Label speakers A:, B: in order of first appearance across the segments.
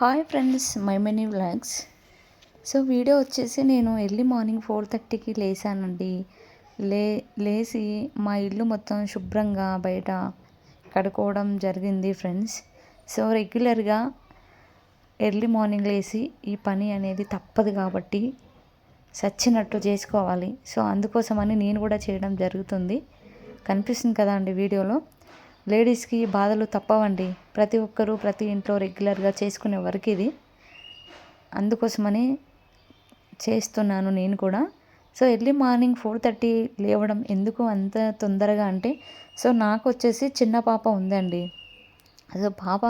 A: Hi friends, my many vlogs. So video వచ్చేసి నేను early morning 4:30కి లేసానండి. లేచి మా ఇల్లు మొత్తం శుభ్రంగా బయట కడుక్కోవడం జరిగింది ఫ్రెండ్స్. సో రెగ్యులర్గా ఎర్లీ మార్నింగ్ లేచి ఈ పని అనేది తప్పదు కాబట్టి చచ్చినట్టు చేసుకోవాలి. సో అందుకోసమని నేను కూడా చేయడం జరుగుతుంది. కనిపిస్తుంది కదా అండి వీడియోలో. లేడీస్కి బాధలు తప్పవండి. ప్రతి ఒక్కరూ ప్రతి ఇంట్లో రెగ్యులర్గా చేసుకునే వర్క్ ఇది. అందుకోసమని చేస్తున్నాను నేను కూడా. సో ఎర్లీ మార్నింగ్ 4:30 లేవడం ఎందుకు అంత తొందరగా అంటే, సో నాకు వచ్చేసి చిన్న పాప ఉందండి. సో పాప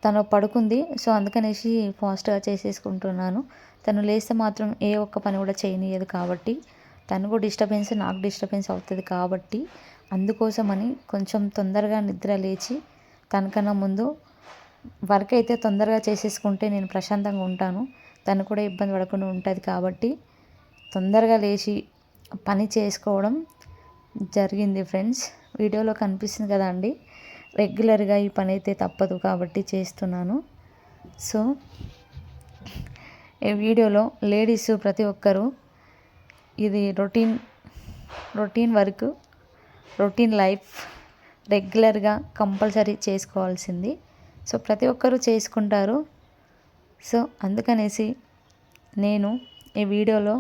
A: తను పడుకుంది. సో అందుకనేసి ఫాస్ట్గా చేసేసుకుంటున్నాను. తను లేస్తే మాత్రం ఏ ఒక్క పని కూడా చేయనీయదు కాబట్టి, తనకు డిస్టర్బెన్స్, నాకు డిస్టర్బెన్స్ అవుతుంది కాబట్టి, అందుకోసమని కొంచెం తొందరగా నిద్ర లేచి తనకన్నా ముందు వర్క్ అయితే తొందరగా చేసేసుకుంటే నేను ప్రశాంతంగా ఉంటాను. తను కూడా ఇబ్బంది పడకుండా ఉంటుంది కాబట్టి తొందరగా లేచి పని చేసుకోవడం జరిగింది ఫ్రెండ్స్. వీడియోలో కనిపిస్తుంది కదా అండి. రెగ్యులర్గా ఈ పని అయితే తప్పదు కాబట్టి చేస్తున్నాను. సో ఈ వీడియోలో లేడీస్ ప్రతి ఒక్కరూ ఇది రొటీన్ వర్క్, రొటీన్ లైఫ్ రెగ్యులర్గా కంపల్సరీ చేసుకోవాల్సింది. సో ప్రతి ఒక్కరూ చేసుకుంటారు. సో అందుకనేసి నేను ఈ వీడియోలో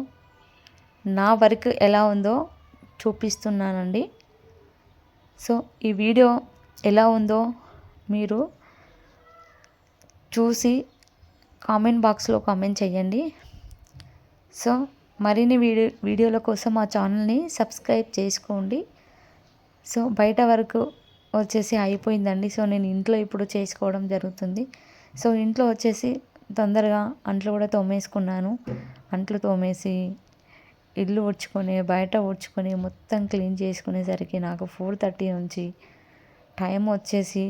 A: నా వర్క్ ఎలా ఉందో చూపిస్తున్నానండి. సో ఈ వీడియో ఎలా ఉందో మీరు చూసి కామెంట్ బాక్స్లో కామెంట్ చేయండి. సో మరిన్ని వీడియోల కోసం మా ఛానల్ని సబ్స్క్రైబ్ చేసుకోండి. సో బయట వరకు వచ్చేసి అయిపోయిందండి. సో నేను ఇంట్లో ఇప్పుడు చేసుకోవడం జరుగుతుంది. సో ఇంట్లో వచ్చేసి తొందరగా అంట్లు కూడా తోమేసుకున్నాను. అంట్లు తోమేసి ఇల్లు ఊడ్చుకొని బయట ఊడ్చుకొని మొత్తం క్లీన్ చేసుకునేసరికి నాకు 4:30 నుంచి టైం వచ్చేసి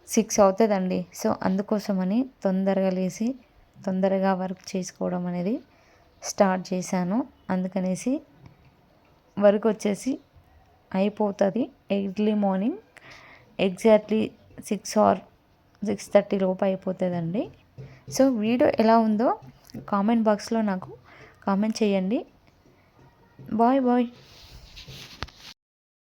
A: 6 అవుతుందండి. సో అందుకోసమని తొందరగా లేచి తొందరగా వర్క్ చేసుకోవడం అనేది స్టార్ట్ చేశాను. అందుకనేసి వర్క్ వచ్చేసి అయిపోతుంది ఎర్లీ మార్నింగ్ ఎగ్జాక్ట్లీ 6 or 6:30 లోపు అయిపోతుందండి. సో వీడియో ఎలా ఉందో కామెంట్ బాక్స్లో నాకు కామెంట్ చేయండి. Bye bye.